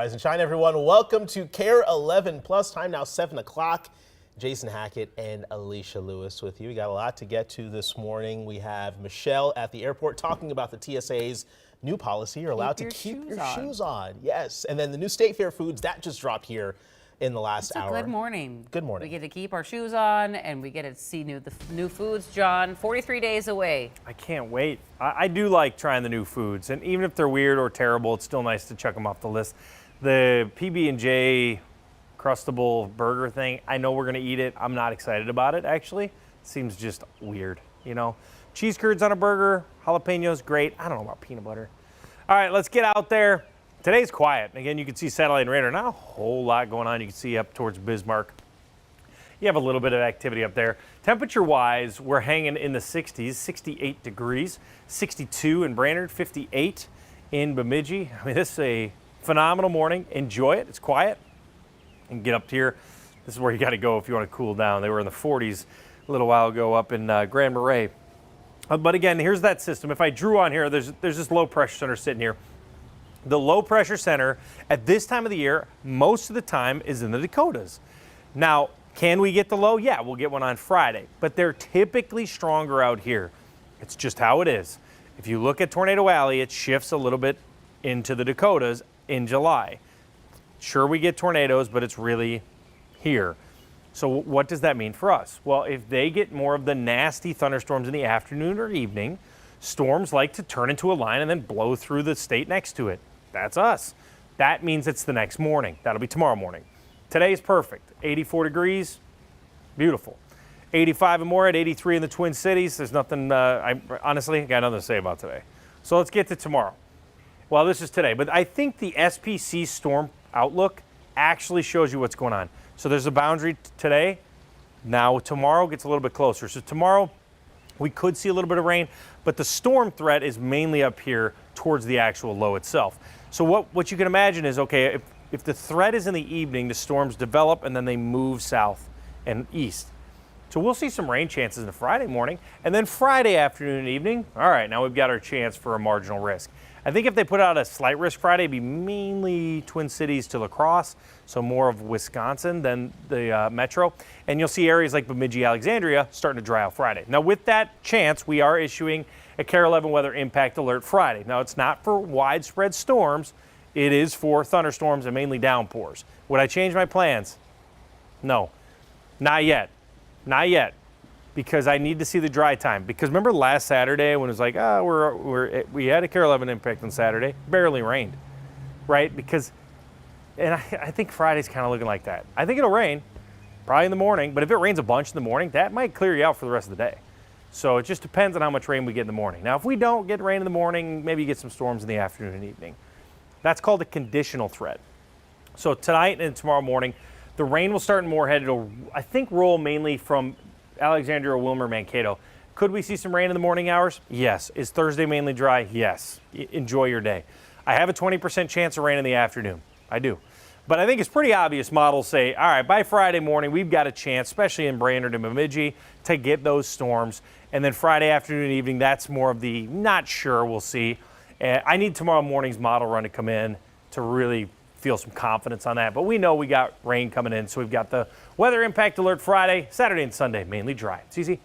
Rise and shine, everyone. Welcome to KARE 11 Plus. Time now 7 o'clock. Jason Hackett and Alicia Lewis with you. We got a lot to get to this morning. We have Michelle at the airport talking about the TSA's new policy. You're allowed to keep your shoes on. Yes. And then the new State Fair foods that just dropped here in the last hour. Good morning. Good morning. We get to keep our shoes on and we get to see the new foods. John, 43 days away. I can't wait. I do like trying the new foods, and even if they're weird or terrible, it's still nice to check them off the list. The PB&J Crustable burger thing, I know we're gonna eat it. I'm not excited about it, actually. It seems just weird, you know? Cheese curds on a burger, jalapenos, great. I don't know about peanut butter. All right, let's get out there. Today's quiet. Again, you can see satellite and radar. Not a whole lot going on. You can see up towards Bismarck. You have a little bit of activity up there. Temperature-wise, we're hanging in the 60s, 68 degrees, 62 in Brainerd, 58 in Bemidji. I mean, this is a phenomenal morning. Enjoy it. It's quiet. And get up here. This is where you got to go if you want to cool down. They were in the 40s a little while ago up in Grand Marais. But again, here's that system. If I drew on here, there's this low pressure center sitting here. The low pressure center at this time of the year, most of the time, is in the Dakotas. Now, can we get the low? Yeah, we'll get one on Friday. But they're typically stronger out here. It's just how it is. If you look at Tornado Alley, it shifts a little bit into the Dakotas in July. Sure, we get tornadoes, but it's really here. So what does that mean for us? Well, if they get more of the nasty thunderstorms in the afternoon or evening, storms like to turn into a line and then blow through the state next to it. That's us. That means it's the next morning. That'll be tomorrow morning. Today's perfect. 84 degrees, beautiful. 85 and more at 83 in the Twin Cities. There's nothing, I honestly got nothing to say about today. So let's get to tomorrow. Well, this is today, but I think the SPC storm outlook actually shows you what's going on. So there's a boundary today. Now tomorrow gets a little bit closer. So tomorrow we could see a little bit of rain, but the storm threat is mainly up here towards the actual low itself. So what you can imagine is, okay, if the threat is in the evening, the storms develop and then they move south and east. So we'll see some rain chances in Friday morning, and then Friday afternoon and evening, all right, now we've got our chance for a marginal risk. I think if they put out a slight risk Friday, it'd be mainly Twin Cities to La Crosse, so more of Wisconsin than the metro. And you'll see areas like Bemidji, Alexandria starting to dry out Friday. Now with that chance, we are issuing a KARE 11 weather impact alert Friday. Now it's not for widespread storms, it is for thunderstorms and mainly downpours. Would I change my plans? No, not yet, not yet. Because I need to see the dry time. Because remember last Saturday when it was like, we had a KARE 11 impact on Saturday, barely rained, right? Because, and I think Friday's kind of looking like that. I think it'll rain, probably in the morning, but if it rains a bunch in the morning, that might clear you out for the rest of the day. So it just depends on how much rain we get in the morning. Now, if we don't get rain in the morning, maybe you get some storms in the afternoon and evening. That's called a conditional threat. So tonight and tomorrow morning, the rain will start in Moorhead. It'll, I think, roll mainly from Alexandria, Wilmer, Mankato. Could we see some rain in the morning hours? Yes. Is Thursday mainly dry? Yes. Enjoy your day. I have a 20% chance of rain in the afternoon. I do. But I think it's pretty obvious models say, all right, by Friday morning, we've got a chance, especially in Brainerd and Bemidji, to get those storms. And then Friday afternoon and evening, that's more of the not sure, we'll see. I need tomorrow morning's model run to come in to really feel some confidence on that. But we know we got rain coming in, so we've got the weather impact alert Friday, Saturday and Sunday, mainly dry. CZ.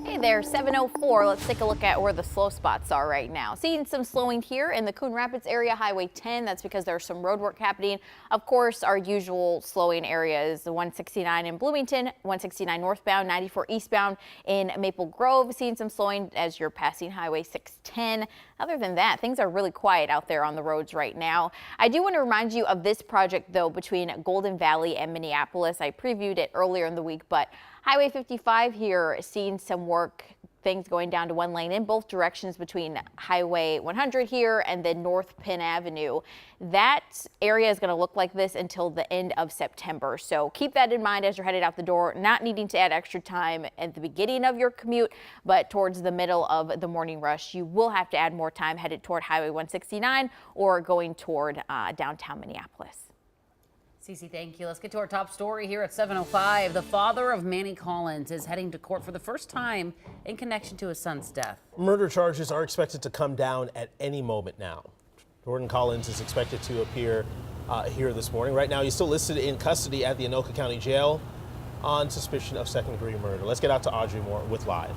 Hey there, 7:04. Let's take a look at where the slow spots are right now. Seeing some slowing here in the Coon Rapids area, Highway 10. That's because there's some road work happening. Of course, our usual slowing areas, the 169 in Bloomington, 169 northbound, 94 eastbound in Maple Grove. Seeing some slowing as you're passing Highway 610. Other than that, things are really quiet out there on the roads right now. I do want to remind you of this project, though, between Golden Valley and Minneapolis. I previewed it earlier in the week, but Highway 55 here, seeing some work, things going down to one lane in both directions between Highway 100 here and then North Penn Avenue. That area is going to look like this until the end of September. So keep that in mind as you're headed out the door, not needing to add extra time at the beginning of your commute, but towards the middle of the morning rush, you will have to add more time headed toward Highway 169 or going toward downtown Minneapolis. Cece, thank you. Let's get to our top story here at 7:05. The father of Manny Collins is heading to court for the first time in connection to his son's death. Murder charges are expected to come down at any moment now. Jordan Collins is expected to appear here this morning. Right now, he's still listed in custody at the Anoka County Jail on suspicion of second-degree murder. Let's get out to Audrey Moore with Live.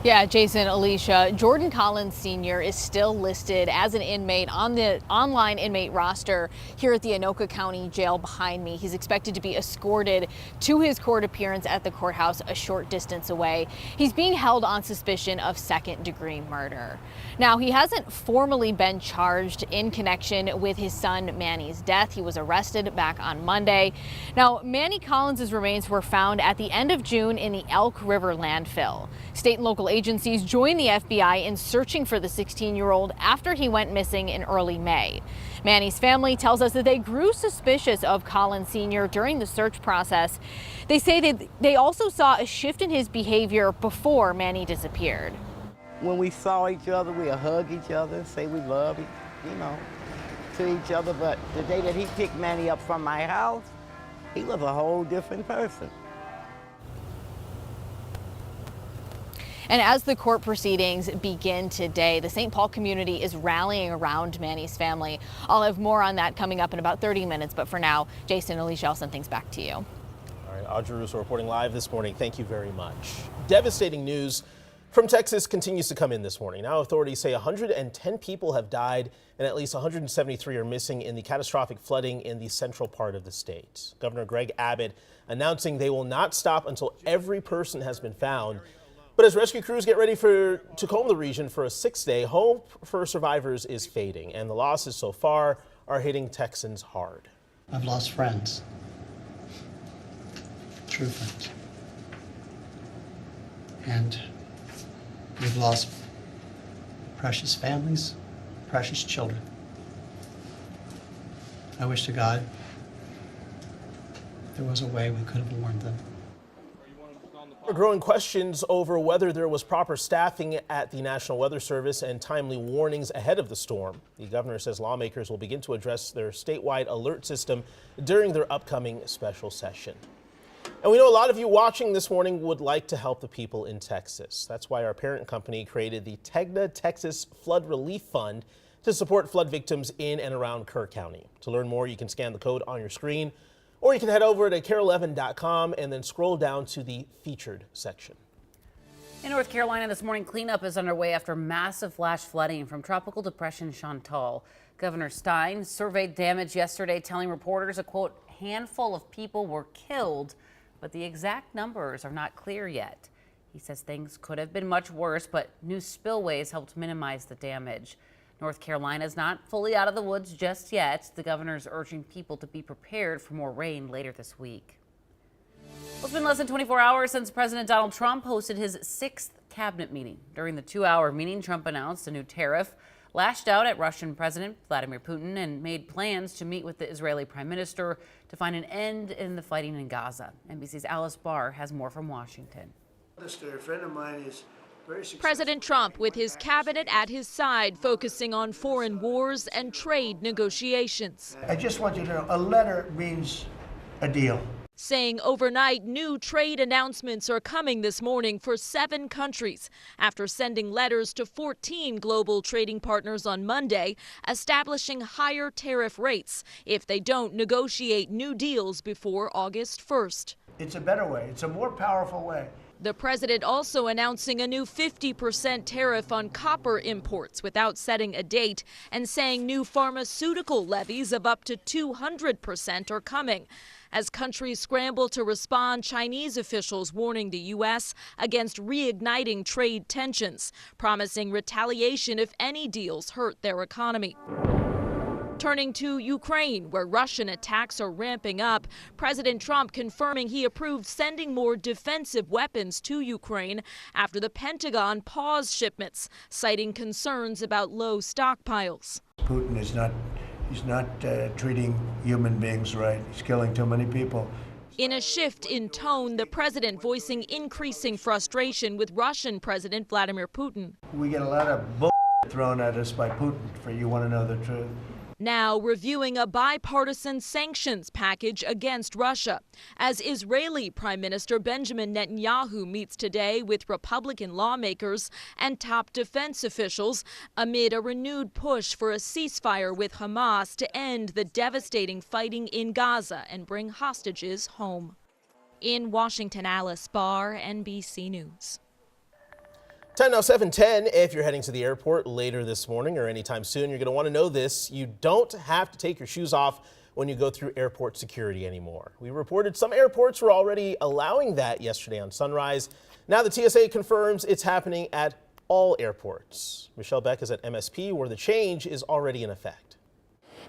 Yeah, Jason, Alicia, Jordan Collins Sr. is still listed as an inmate on the online inmate roster here at the Anoka County Jail behind me. He's expected to be escorted to his court appearance at the courthouse a short distance away. He's being held on suspicion of second-degree murder. Now, he hasn't formally been charged in connection with his son Manny's death. He was arrested back on Monday. Now, Manny Collins' remains were found at the end of June in the Elk River landfill. State and local agencies joined the FBI in searching for the 16-year-old after he went missing in early May. Manny's family tells us that they grew suspicious of Collins Sr. during the search process. They say that they also saw a shift in his behavior before Manny disappeared. When we saw each other, we'd hug each other, say we love, to each other. But the day that he picked Manny up from my house, he was a whole different person. And as the court proceedings begin today, the St. Paul community is rallying around Manny's family. I'll have more on that coming up in about 30 minutes. But for now, Jason, Alicia, I'll send things back to you. All right, Audrey Russo reporting live this morning. Thank you very much. Devastating news from Texas continues to come in this morning. Now authorities say 110 people have died and at least 173 are missing in the catastrophic flooding in the central part of the state. Governor Greg Abbott announcing they will not stop until every person has been found. But as rescue crews get ready to comb the region for a 6-day, hope for survivors is fading, and the losses so far are hitting Texans hard. I've lost friends, true friends, and we've lost precious families, precious children. I wish to God there was a way we could have warned them. Growing questions over whether there was proper staffing at the National Weather Service and timely warnings ahead of the storm. The governor says lawmakers will begin to address their statewide alert system during their upcoming special session. And we know a lot of you watching this morning would like to help the people in Texas. That's why our parent company created the Tegna Texas Flood Relief Fund to support flood victims in and around Kerr County. To learn more, you can scan the code on your screen, or you can head over to KARE11.com and then scroll down to the featured section. In North Carolina this morning, cleanup is underway after massive flash flooding from Tropical Depression Chantal. Governor Stein surveyed damage yesterday, telling reporters a, quote, handful of people were killed, but the exact numbers are not clear yet. He says things could have been much worse, but new spillways helped minimize the damage. North Carolina is not fully out of the woods just yet. The governor is urging people to be prepared for more rain later this week. Well, it's been less than 24 hours since President Donald Trump hosted his 6th cabinet meeting. During the 2-hour meeting, Trump announced a new tariff, lashed out at Russian President Vladimir Putin, and made plans to meet with the Israeli Prime Minister to find an end in the fighting in Gaza. NBC's Alice Barr has more from Washington. A friend of mine is President Trump with his cabinet at his side, focusing on foreign wars and trade negotiations. I just want you to know, a letter means a deal. Saying overnight new trade announcements are coming this morning for 7 countries after sending letters to 14 global trading partners on Monday, establishing higher tariff rates if they don't negotiate new deals before August 1st. It's a better way. It's a more powerful way. The president also announcing a new 50% tariff on copper imports without setting a date, and saying new pharmaceutical levies of up to 200% are coming. As countries scramble to respond, Chinese officials warning the U.S. against reigniting trade tensions, promising retaliation if any deals hurt their economy. Turning to Ukraine, where Russian attacks are ramping up, President Trump confirming he approved sending more defensive weapons to Ukraine after the Pentagon paused shipments, citing concerns about low stockpiles. Putin is not treating human beings right. He's killing too many people. In a shift in tone, the president voicing increasing frustration with Russian President Vladimir Putin. We get a lot of bull thrown at us by Putin, for you want to know the truth. now reviewing a bipartisan sanctions package against Russia, as Israeli Prime Minister Benjamin Netanyahu meets today with Republican lawmakers and top defense officials amid a renewed push for a ceasefire with Hamas to end the devastating fighting in Gaza and bring hostages home. In Washington, Alice Barr, NBC News. Time now 7:10. If you're heading to the airport later this morning or anytime soon, you're going to want to know this. You don't have to take your shoes off when you go through airport security anymore. We reported some airports were already allowing that yesterday on Sunrise. Now the TSA confirms it's happening at all airports. Michelle Beck is at MSP, where the change is already in effect.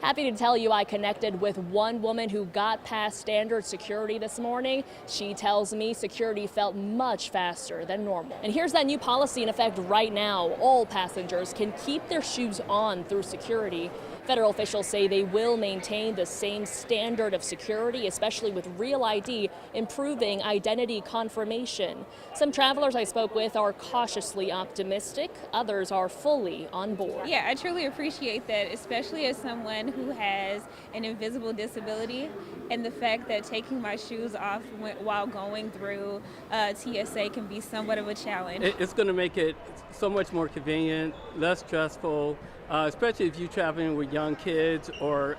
Happy to tell you I connected with one woman who got past standard security this morning. She tells me security felt much faster than normal. And here's that new policy in effect right now. All passengers can keep their shoes on through security. Federal officials say they will maintain the same standard of security, especially with Real ID, improving identity confirmation. Some travelers I spoke with are cautiously optimistic. Others are fully on board. Yeah, I truly appreciate that, especially as someone who has an invisible disability, and the fact that taking my shoes off while going through TSA can be somewhat of a challenge. It's going to make it so much more convenient, less stressful, especially if you're traveling with young kids or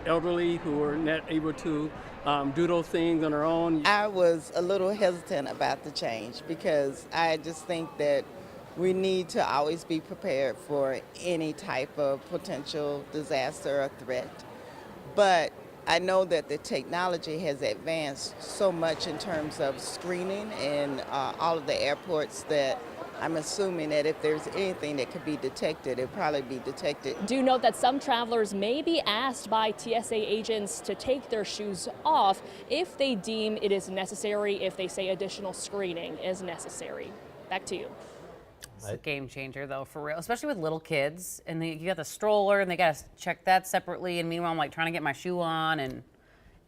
elderly who are not able to do those things on their own. I was a little hesitant about the change because I just think that we need to always be prepared for any type of potential disaster or threat. But I know that the technology has advanced so much in terms of screening in all of the airports that I'm assuming that if there's anything that could be detected, it'd probably be detected. Do note that some travelers may be asked by TSA agents to take their shoes off if they deem it is necessary, if they say additional screening is necessary. Back to you. It's a game changer, though, for real, especially with little kids. And you got the stroller, and they got to check that separately. And meanwhile, I'm like trying to get my shoe on, and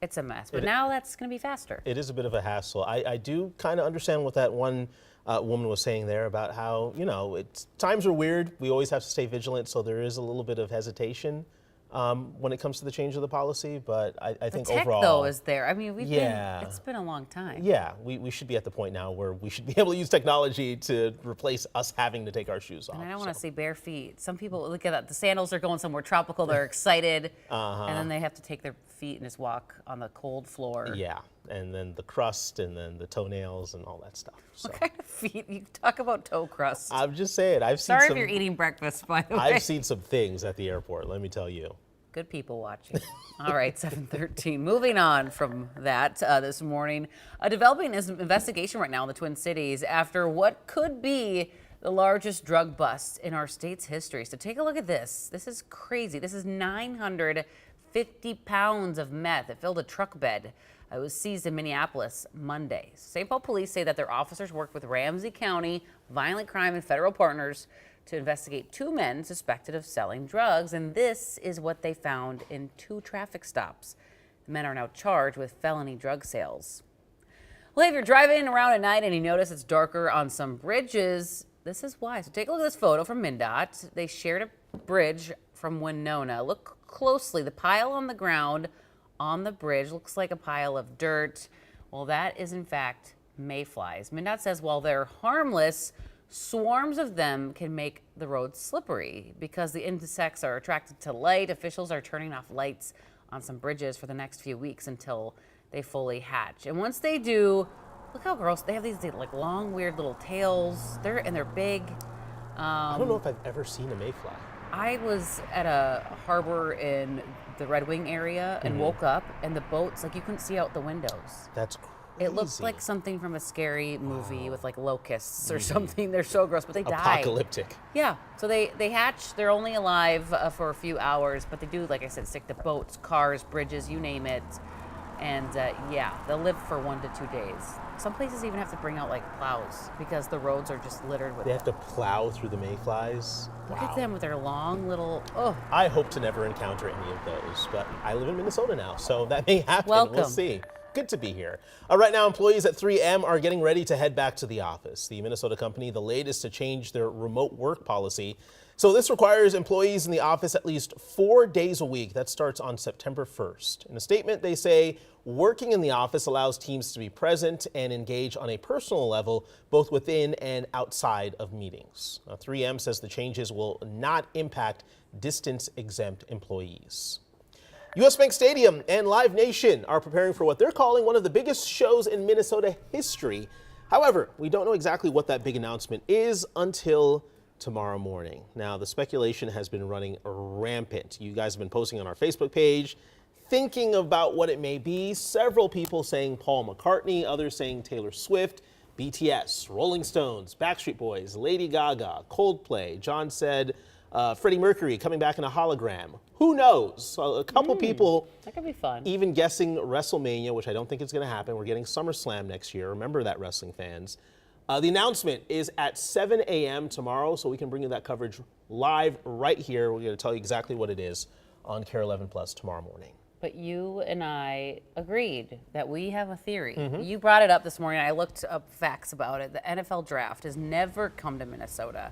it's a mess. But now that's going to be faster. It is a bit of a hassle. I do kind of understand what that one woman was saying there about how, times are weird. We always have to stay vigilant, so there is a little bit of hesitation when it comes to the change of the policy. But I think the tech, overall, though, is there. I mean, it's been a long time. Yeah, we should be at the point now where we should be able to use technology to replace us having to take our shoes off. And I don't want to see bare feet. Some people, look at that, the sandals are going somewhere tropical, they're excited, and then they have to take their feet and just walk on the cold floor. Yeah, and then the crust, and then the toenails, and all that stuff. So. What kind of feet? You talk about toe crust. I'm just saying, Sorry if you're eating breakfast, by the way. I've seen some things at the airport, let me tell you. Good people watching. All right, 7:13. Moving on from that this morning, developing an investigation right now in the Twin Cities after what could be the largest drug bust in our state's history. So take a look at this. This is crazy. This is 950 pounds of meth. It filled a truck bed. It was seized in Minneapolis Monday. St. Paul police say that their officers worked with Ramsey County Violent Crime and federal partners to investigate 2 men suspected of selling drugs, and this is what they found in 2 traffic stops. The men are now charged with felony drug sales. Well, if you're driving around at night and you notice it's darker on some bridges, this is why. So take a look at this photo from MnDOT. They shared a bridge from Winona. Look closely. The pile on the ground on the bridge looks like a pile of dirt. Well, that is in fact mayflies. MnDOT says while they're harmless, swarms of them can make the road slippery because the insects are attracted to light. Officials are turning off lights on some bridges for the next few weeks until they fully hatch. And once they do, look how gross. They have these like long, weird little tails. They're big. I don't know if I've ever seen a mayfly. I was at a harbor in the Red Wing area and woke up, and the boats, like you couldn't see out the windows. That's crazy. It looked like something from a scary movie with like locusts or something. They're so gross, but they die. Apocalyptic. Yeah, so they hatch. They're only alive for a few hours, but they do, like I said, stick to boats, cars, bridges, you name it. And yeah, they'll live for 1 to 2 days. Some places even have to bring out like plows because the roads are just littered with They have to plow through the mayflies. Look at them with their long little, oh. I hope to never encounter any of those, but I live in Minnesota now, so that may happen. Welcome. We'll see. Good to be here. Right now, employees at 3M are getting ready to head back to the office. The Minnesota company, the latest to change their remote work policy, So this requires employees in the office at least 4 days a week. That starts on September 1st. In a statement, they say working in the office allows teams to be present and engage on a personal level, both within and outside of meetings. Now, 3M says the changes will not impact distance-exempt employees. U.S. Bank Stadium and Live Nation are preparing for what they're calling one of the biggest shows in Minnesota history. However, we don't know exactly what that big announcement is until tomorrow morning. Now, the speculation has been running rampant. You guys have been posting on our Facebook page, thinking about what it may be. Several people saying Paul McCartney, others saying Taylor Swift, BTS, Rolling Stones, Backstreet Boys, Lady Gaga, Coldplay. John said Freddie Mercury coming back in a hologram. Who knows? So a couple people That could be fun. even guessing WrestleMania, which I don't think is going to happen. We're getting SummerSlam next year. Remember that, wrestling fans. The announcement is at 7 a.m. tomorrow, so we can bring you that coverage live right here. We're going to tell you exactly what it is on KARE 11 Plus tomorrow morning. But you and I agreed that we have a theory. You brought it up this morning. I looked up facts about it. The NFL draft has never come to Minnesota.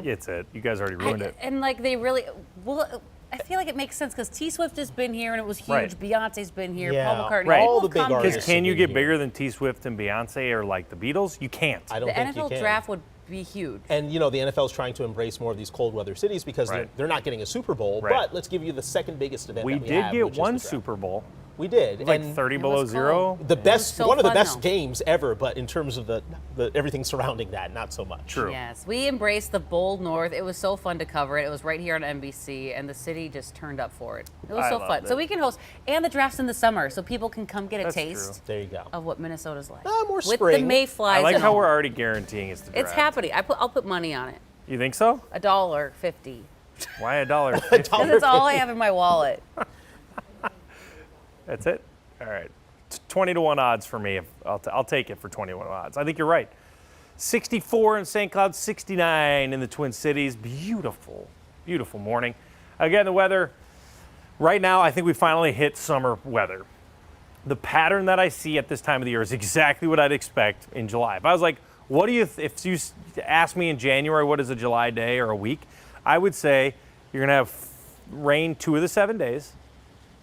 It's it. You guys already ruined it. And like they really, well, I feel like it makes sense because T Swift has been here and it was huge. Right. Beyonce's been here. Yeah, Paul McCartney. right. All all the big come here. artists. Because can you have get been bigger here. than T Swift and Beyonce or like the Beatles? You can't. I don't The think you NFL can. draft would be huge. And, you know, the NFL is trying to embrace more of these cold weather cities because Right. they're not getting a Super Bowl. Right. But let's give you the second biggest event We that we did have, get which is one the draft. Super Bowl. We did. Like and 30 It below was zero. cold. the best, so one of the fun, best though. games ever, but in terms of the everything surrounding that, not so much. True. Yes, we embraced the bold north. It was so fun to cover it. It was right here on NBC, and the city just turned up for it. It was I so loved fun. it. So we can host, and the draft's in the summer, so people can come get a That's taste true. There you go. of what Minnesota's like. More With spring. the mayflies. I like and how all. we're already guaranteeing it's the draft. It's happening. I'll put money on it. You think so? $1.50. Why $1.50? Because that's all I have in my wallet. That's it? All right. 20 to 1 odds for me. I'll take it for 21 odds. I think you're right. 64 in St. Cloud, 69 in the Twin Cities. Beautiful, beautiful morning. Again, the weather, right now, I think we finally hit summer weather. The pattern that I see at this time of the year is exactly what I'd expect in July. If I was like, what do you, if you asked me in January, what is a July day or a week, I would say you're going to have rain 2 of the 7 days.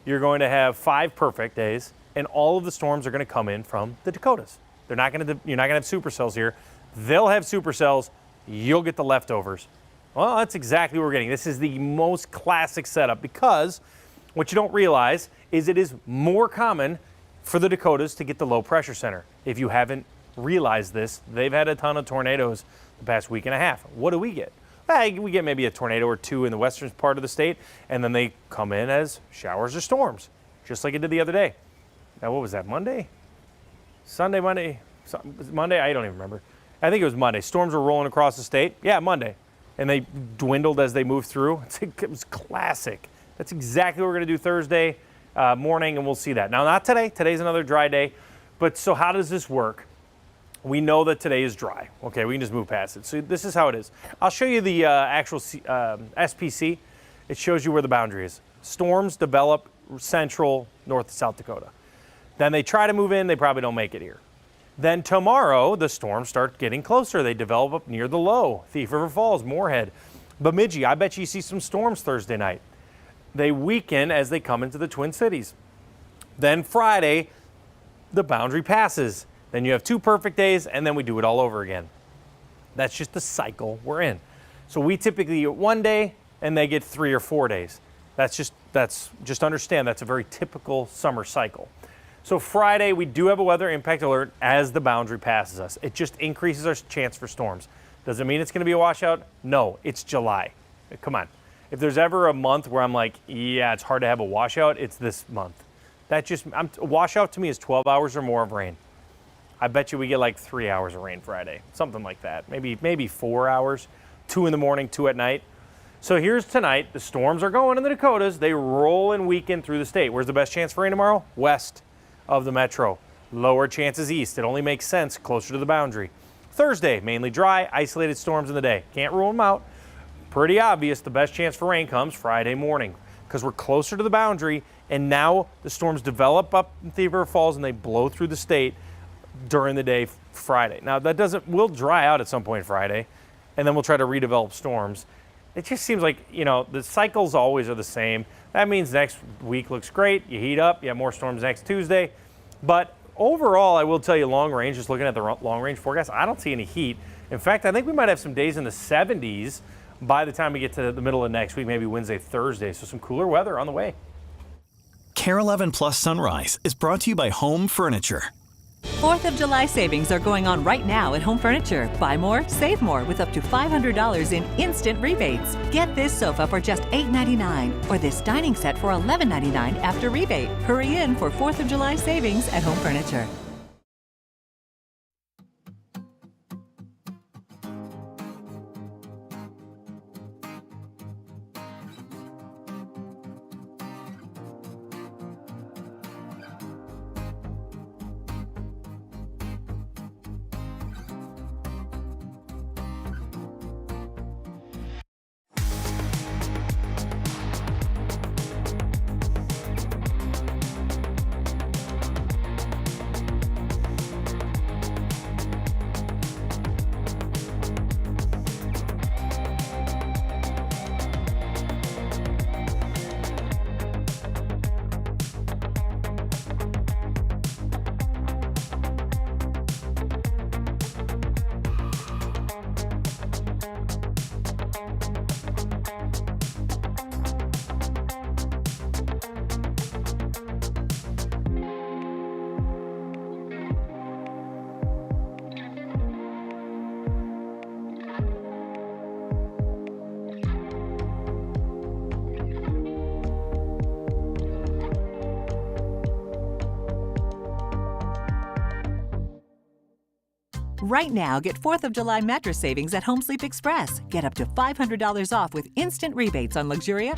You're going to have 5 perfect days, and all of the storms are going to come in from the Dakotas. You're not going to have supercells here. They'll have supercells. You'll get the leftovers. Well, that's exactly what we're getting. This is the most classic setup because what you don't realize is it is more common for the Dakotas to get the low pressure center. If you haven't realized this, they've had a ton of tornadoes the past week and a half. What do we get? We get maybe a tornado or 2 in the western part of the state, and then they come in as showers or storms, just like it did the other day. Now, what was that, Monday? Sunday, Monday? Monday? I don't even remember. I think it was Monday. Storms were rolling across the state. Yeah, Monday. And they dwindled as they moved through. It was classic. That's exactly what we're going to do Thursday morning, and we'll see that. Now, not today. Today's another dry day. But so how does this work? We know that today is dry. Okay, we can just move past it. So this is how it is. I'll show you the actual SPC. It shows you where the boundary is. Storms develop central, North to South Dakota. Then they try to move in. They probably don't make it here. Then tomorrow, the storms start getting closer. They develop up near the low. Thief River Falls, Moorhead, Bemidji. I bet you see some storms Thursday night. They weaken as they come into the Twin Cities. Then Friday, the boundary passes. Then you have 2 perfect days, and then we do it all over again. That's just the cycle we're in. So we typically get 1 day, and they get 3 or 4 days. That's just understand that's a very typical summer cycle. So Friday, we do have a weather impact alert as the boundary passes us. It just increases our chance for storms. Does it mean it's going to be a washout? No, it's July. Come on. If there's ever a month where I'm like, yeah, it's hard to have a washout, it's this month. A washout to me is 12 hours or more of rain. I bet you we get like 3 hours of rain Friday, something like that. Maybe 4 hours, 2 in the morning, 2 at night. So here's tonight. The storms are going in the Dakotas. They roll and weaken through the state. Where's the best chance for rain tomorrow? West of the metro. Lower chances east. It only makes sense closer to the boundary. Thursday, mainly dry, isolated storms in the day. Can't rule them out. Pretty obvious the best chance for rain comes Friday morning because we're closer to the boundary, and now the storms develop up in Thief River Falls and they blow through the state during the day Friday. Now we'll dry out at some point Friday, and then we'll try to redevelop storms. it just seems like, the cycles always are the same. That means next week looks great. You heat up, you have more storms next Tuesday. But overall, I will tell you, long range, just looking at the long range forecast, I don't see any heat. In fact, I think we might have some days in the 70s by the time we get to the middle of next week, maybe Wednesday, Thursday. So some cooler weather on the way. KARE 11 Plus Sunrise is brought to you by Home Furniture. 4th of July savings are going on right now at Home Furniture. Buy more, save more with up to $500 in instant rebates. Get this sofa for just $8.99 or this dining set for $11.99 after rebate. Hurry in for 4th of July savings at Home Furniture. Right now, get 4th of July mattress savings at Home Sleep Express. Get up to $500 off with instant rebates on Luxuria.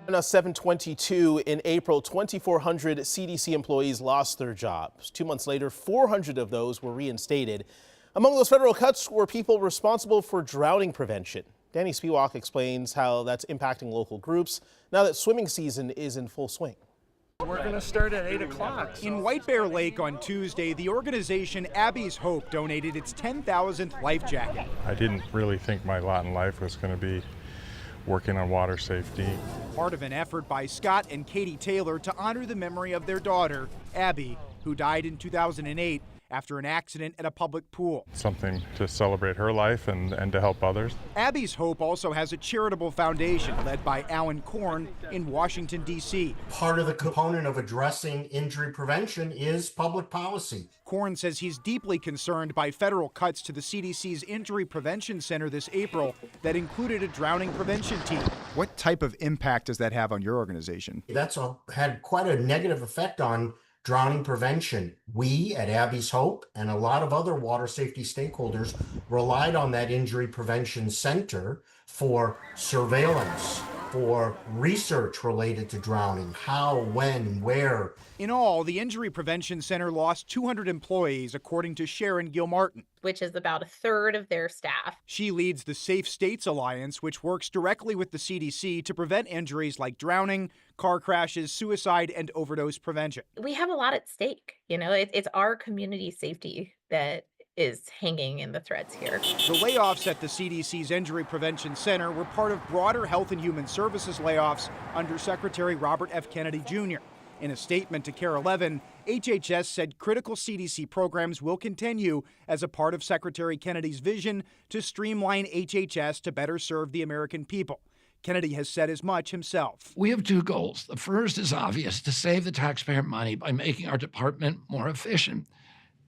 Now 7:22 in April, 2,400 CDC employees lost their jobs. 2 months later, 400 of those were reinstated. Among those federal cuts were people responsible for drowning prevention. Danny Spiewak explains how that's impacting local groups now that swimming season is in full swing. We're going to start at 8 o'clock. In White Bear Lake on Tuesday, the organization Abby's Hope donated its 10,000th life jacket. I didn't really think my lot in life was going to be working on water safety. Part of an effort by Scott and Katie Taylor to honor the memory of their daughter, Abby, who died in 2008 after an accident at a public pool. Something to celebrate her life and to help others. Abby's Hope also has a charitable foundation led by Alan Korn in Washington, D.C. Part of the component of addressing injury prevention is public policy. Korn says he's deeply concerned by federal cuts to the CDC's Injury Prevention Center this April that included a drowning prevention team. What type of impact does that have on your organization? That's had quite a negative effect on drowning prevention. We at Abby's Hope and a lot of other water safety stakeholders relied on that injury prevention center for surveillance, for research related to drowning, how, when, where. In all, the Injury Prevention Center lost 200 employees, according to Sharon Gilmartin, which is about a third of their staff. She leads the Safe States Alliance, which works directly with the CDC to prevent injuries like drowning, car crashes, suicide, and overdose prevention. We have a lot at stake. It's our community safety that is hanging in the threads here. The layoffs at the CDC's Injury Prevention Center were part of broader Health and Human Services layoffs under Secretary Robert F. Kennedy Jr. In a statement to KARE 11, HHS said critical CDC programs will continue as a part of Secretary Kennedy's vision to streamline HHS to better serve the American people. Kennedy has said as much himself. We have two goals. The first is obvious, to save the taxpayer money by making our department more efficient.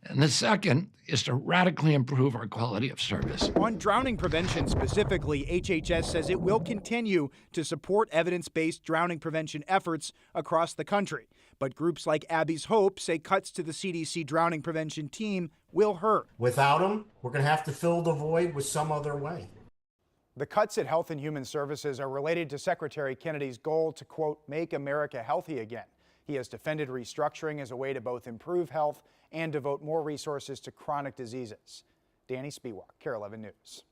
And the second is to radically improve our quality of service. On drowning prevention specifically, HHS says it will continue to support evidence-based drowning prevention efforts across the country. But groups like Abby's Hope say cuts to the CDC drowning prevention team will hurt. Without them, we're going to have to fill the void with some other way. The cuts at Health and Human Services are related to Secretary Kennedy's goal to, quote, make America healthy again. He has defended restructuring as a way to both improve health and devote more resources to chronic diseases. Danny Spiewak, KARE 11 News.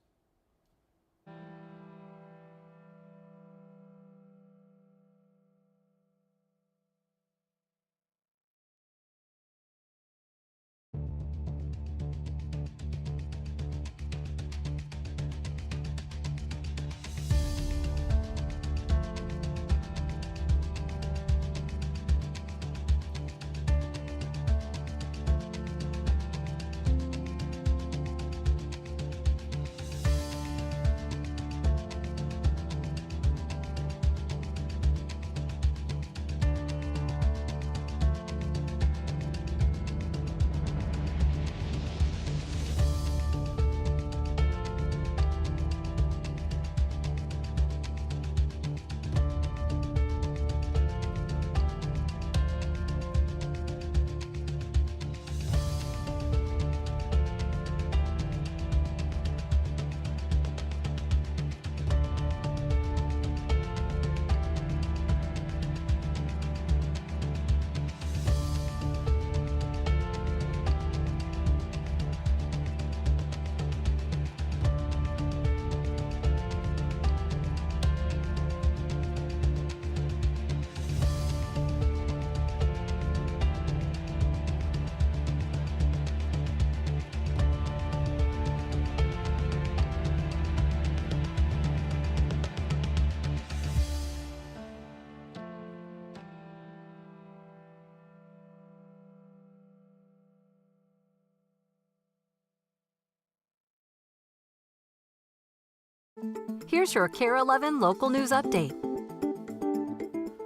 Here's your KARE 11 local news update.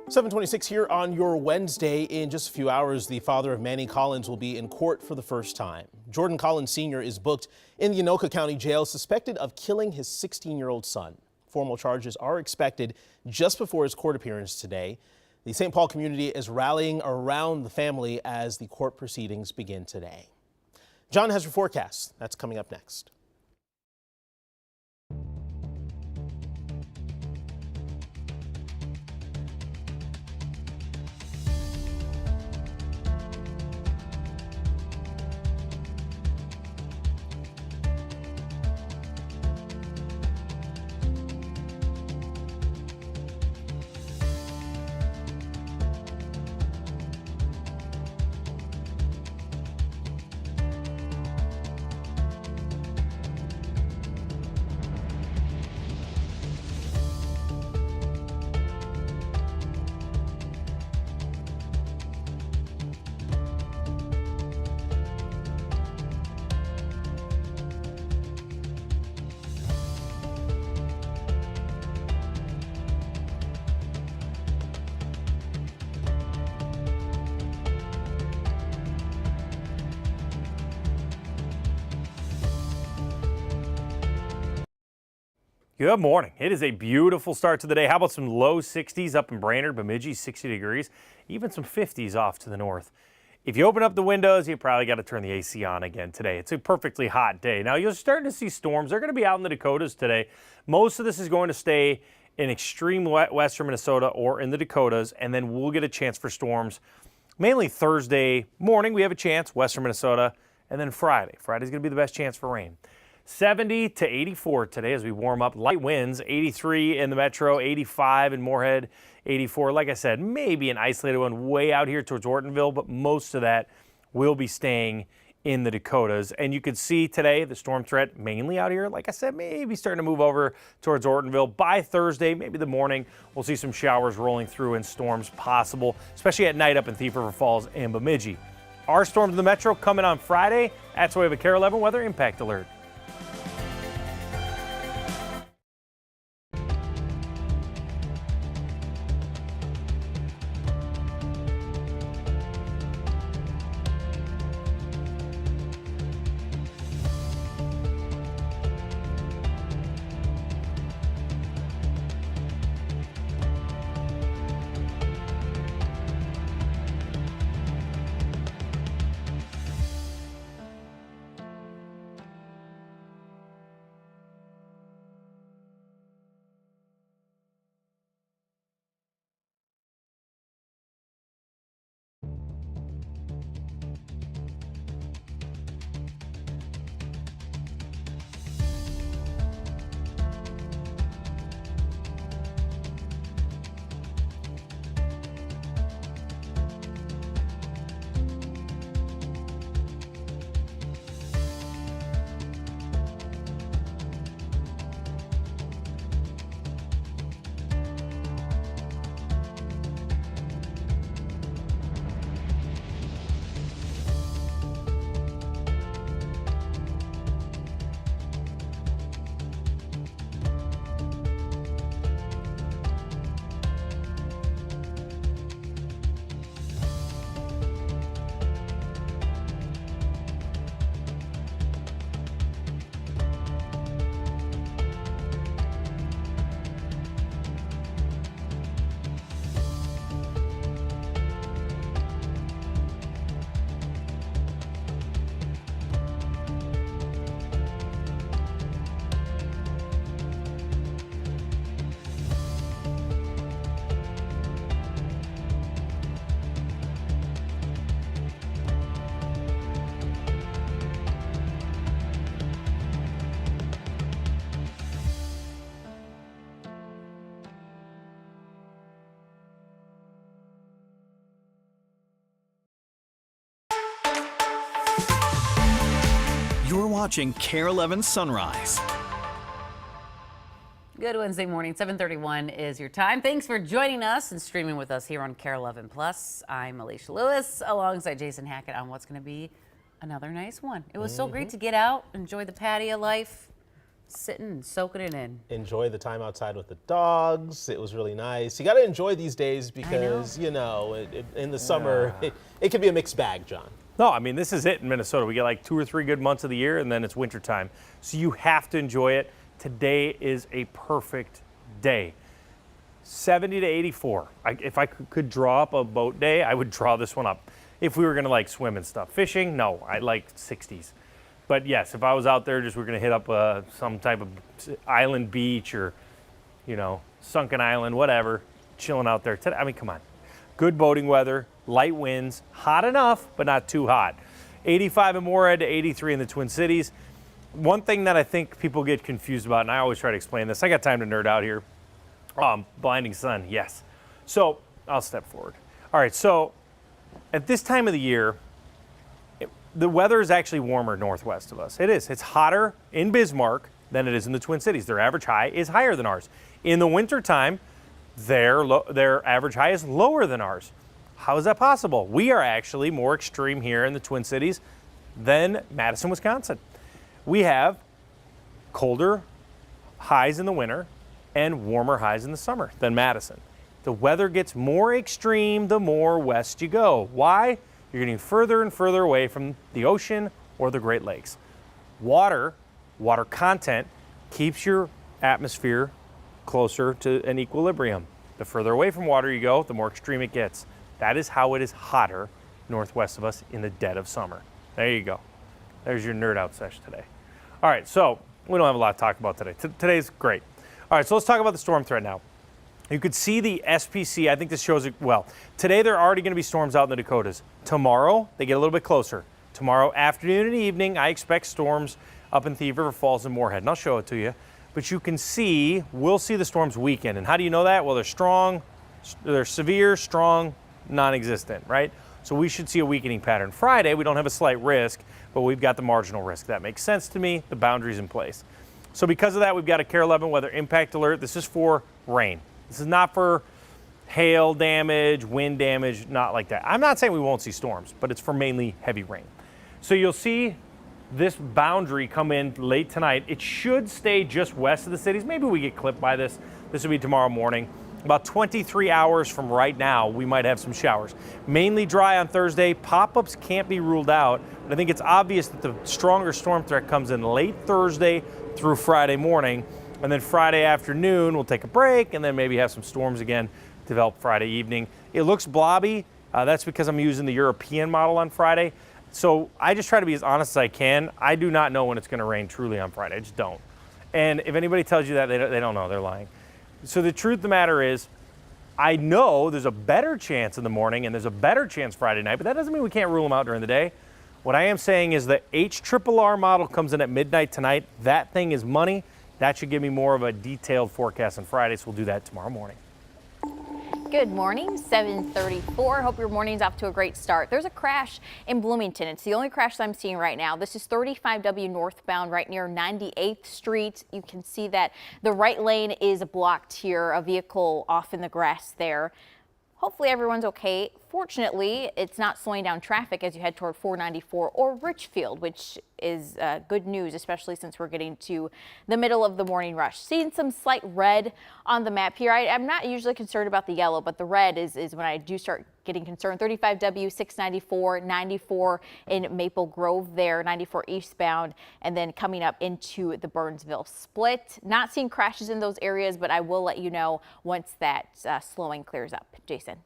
7:26 here on your Wednesday. In just a few hours, the father of Manny Collins will be in court for the first time. Jordan Collins Sr. is booked in the Anoka County Jail, suspected of killing his 16-year-old son. Formal charges are expected just before his court appearance today. The St. Paul community is rallying around the family as the court proceedings begin today. John has your forecast. That's coming up next. Good morning. It is a beautiful start to the day. How about some low 60s up in Brainerd, Bemidji, 60 degrees, even some 50s off to the north. If you open up the windows, you probably got to turn the AC on again today. It's a perfectly hot day. Now, you're starting to see storms. They're going to be out in the Dakotas today. Most of this is going to stay in extreme western Minnesota or in the Dakotas, and then we'll get a chance for storms mainly Thursday morning. We have a chance, western Minnesota, and then Friday. Friday's going to be the best chance for rain. 70 to 84 today as we warm up. Light winds, 83 in the metro, 85 in Moorhead, 84. Like I said, maybe an isolated one way out here towards Ortonville, but most of that will be staying in the Dakotas. And you can see today the storm threat mainly out here. Like I said, maybe starting to move over towards Ortonville. By Thursday, maybe the morning, we'll see some showers rolling through and storms possible, especially at night up in Thief River Falls and Bemidji. Our storms in the metro coming on Friday. That's why we have a KARE 11 weather impact alert. You're watching KARE 11 Sunrise. Good Wednesday morning, 7:31 is your time. Thanks for joining us and streaming with us here on KARE 11 Plus. I'm Alicia Lewis alongside Jason Hackett on what's going to be another nice one. It was so great to get out, enjoy the patio life, sitting and soaking it in. Enjoy the time outside with the dogs. It was really nice. You got to enjoy these days because, you know, in the summer, it can be a mixed bag, John. No, I mean, this is it in Minnesota. We get like 2 or 3 good months of the year, and then it's wintertime. So you have to enjoy it. Today is a perfect day. 70 to 84. If I could draw up a boat day, I would draw this one up. If we were going to like swim and stuff. Fishing, no, I like 60s. But yes, if I was out there, we're going to hit up some type of island beach or, you know, sunken island, whatever, chilling out there. I mean, come on. Good boating weather, light winds, hot enough, but not too hot. 85 in Moorhead to 83 in the Twin Cities. One thing that I think people get confused about, and I always try to explain this, I got time to nerd out here. Blinding sun, yes. So I'll step forward. All right, so at this time of the year, the weather is actually warmer northwest of us. It is. It's hotter in Bismarck than it is in the Twin Cities. Their average high is higher than ours. In the wintertime, their average high is lower than ours. How is that possible? We are actually more extreme here in the Twin Cities than Madison, Wisconsin. We have colder highs in the winter and warmer highs in the summer than Madison. The weather gets more extreme the more west you go. Why? You're getting further and further away from the ocean or the Great Lakes. Water content keeps your atmosphere closer to an equilibrium. The further away from water you go, the more extreme it gets. That is how it is hotter northwest of us in the dead of summer. There you go. There's your nerd out session today. All right, so we don't have a lot to talk about today. Today's great. All right, so let's talk about the storm threat now. You could see the SPC. I think this shows it well. Today, there are already going to be storms out in the Dakotas. Tomorrow, they get a little bit closer. Tomorrow afternoon and evening, I expect storms up in Thief River Falls and Moorhead, and I'll show it to you. But you can see, we'll see the storms weaken. And how do you know that? Well, they're strong, they're severe, strong, non-existent, right? So we should see a weakening pattern. Friday, we don't have a slight risk, but we've got the marginal risk. That makes sense to me. The boundary's in place. So because of that, we've got a KARE 11 weather impact alert. This is for rain. This is not for hail damage, wind damage, not like that. I'm not saying we won't see storms, but it's for mainly heavy rain. So you'll see this boundary come in late tonight. It should stay just west of the cities. Maybe we get clipped by this. This will be tomorrow morning. About 23 hours from right now, we might have some showers. Mainly dry on Thursday. Pop-ups can't be ruled out. But I think it's obvious that the stronger storm threat comes in late Thursday through Friday morning. And then Friday afternoon, we'll take a break and then maybe have some storms again develop Friday evening. It looks blobby. That's because I'm using the European model on Friday. So I just try to be as honest as I can. I do not know when it's going to rain truly on Friday. I just don't. And if anybody tells you that, they don't know. They're lying. So the truth of the matter is, I know there's a better chance in the morning and there's a better chance Friday night, but that doesn't mean we can't rule them out during the day. What I am saying is the HRRR model comes in at midnight tonight. That thing is money. That should give me more of a detailed forecast on Friday, so we'll do that tomorrow morning. Good morning, 7:34. Hope your morning's off to a great start. There's a crash in Bloomington. It's the only crash that I'm seeing right now. This is 35W northbound right near 98th Street. You can see that the right lane is blocked here, a vehicle off in the grass there. Hopefully everyone's okay. Fortunately, it's not slowing down traffic as you head toward 494 or Richfield, which is good news, especially since we're getting to the middle of the morning rush. Seeing some slight red on the map here. I'm not usually concerned about the yellow, but the red is when I do start getting concerned. 35W, 694, 94 in Maple Grove there, 94 eastbound, and then coming up into the Burnsville split. Not seeing crashes in those areas, but I will let you know once that slowing clears up. Jason.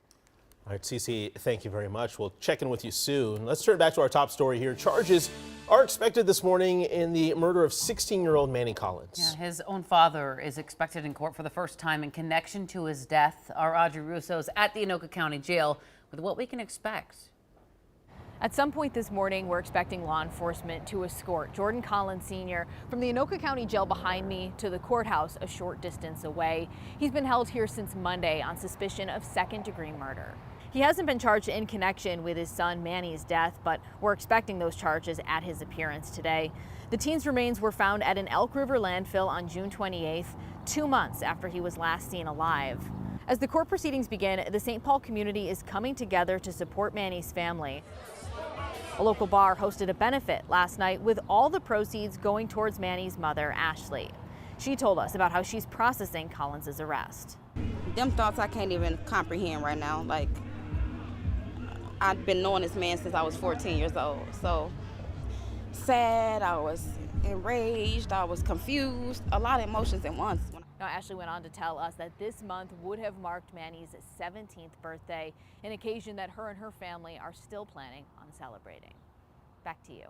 All right, Cece, thank you very much. We'll check in with you soon. Let's turn back to our top story here. Charges are expected this morning in the murder of 16-year-old Manny Collins. Yeah, his own father is expected in court for the first time in connection to his death. Our Audrey Russo's at the Anoka County Jail with what we can expect. At some point this morning, we're expecting law enforcement to escort Jordan Collins Sr. from the Anoka County Jail behind me to the courthouse a short distance away. He's been held here since Monday on suspicion of second-degree murder. He hasn't been charged in connection with his son Manny's death, but we're expecting those charges at his appearance today. The teen's remains were found at an Elk River landfill on June 28th, 2 months after he was last seen alive. As the court proceedings begin, the St. Paul community is coming together to support Manny's family. A local bar hosted a benefit last night with all the proceeds going towards Manny's mother, Ashley. She told us about how she's processing Collins's arrest. Them thoughts I can't even comprehend right now. Like, I've been knowing this man since I was 14 years old. So sad, I was enraged, I was confused, a lot of emotions at once. Now, Ashley went on to tell us that this month would have marked Manny's 17th birthday, an occasion that her and her family are still planning on celebrating. Back to you.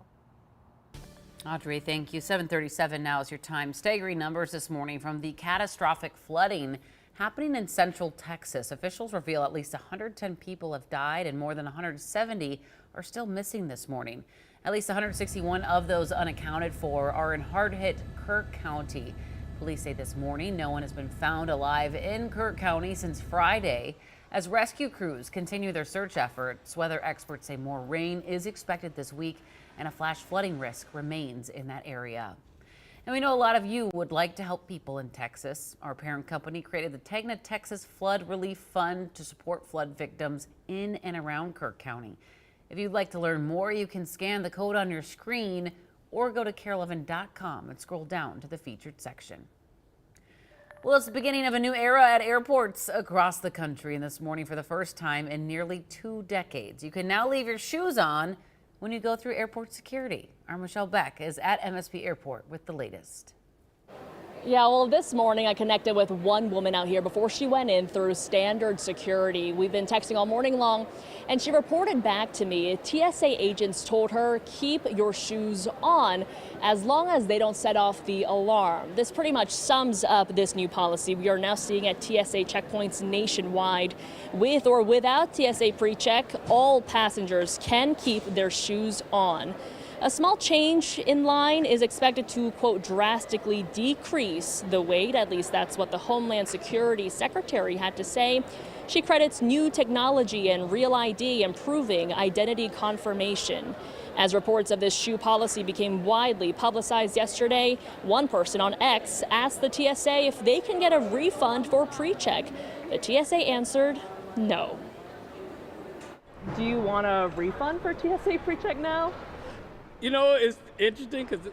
Audrey, thank you. 7:37 now is your time. Staggering numbers this morning from the catastrophic flooding happening in central Texas. Officials reveal at least 110 people have died and more than 170 are still missing this morning. At least 161 of those unaccounted for are in hard-hit Kirk County. Police say this morning no one has been found alive in Kirk County since Friday. As rescue crews continue their search efforts, weather experts say more rain is expected this week and a flash flooding risk remains in that area. And we know a lot of you would like to help people in Texas. Our parent company created the Tegna Texas Flood Relief Fund to support flood victims in and around Kirk County. If you'd like to learn more, you can scan the code on your screen or go to KARE11.com and scroll down to the featured section. Well, it's the beginning of a new era at airports across the country, and this morning, for the first time in nearly 2 decades, you can now leave your shoes on when you go through airport security. Our Michelle Beck is at MSP Airport with the latest. Yeah, well, this morning I connected with one woman out here before she went in through standard security. We've been texting all morning long, and she reported back to me TSA agents told her, keep your shoes on as long as they don't set off the alarm. This pretty much sums up this new policy we are now seeing at TSA checkpoints nationwide. With or without TSA pre-check, all passengers can keep their shoes on. A small change in line is expected to, quote, drastically decrease the wait. At least that's what the Homeland Security Secretary had to say. She credits new technology and Real ID improving identity confirmation. As reports of this shoe policy became widely publicized yesterday, one person on X asked the TSA if they can get a refund for pre-check. The TSA answered no. Do you want a refund for TSA pre-check now? You know, it's interesting because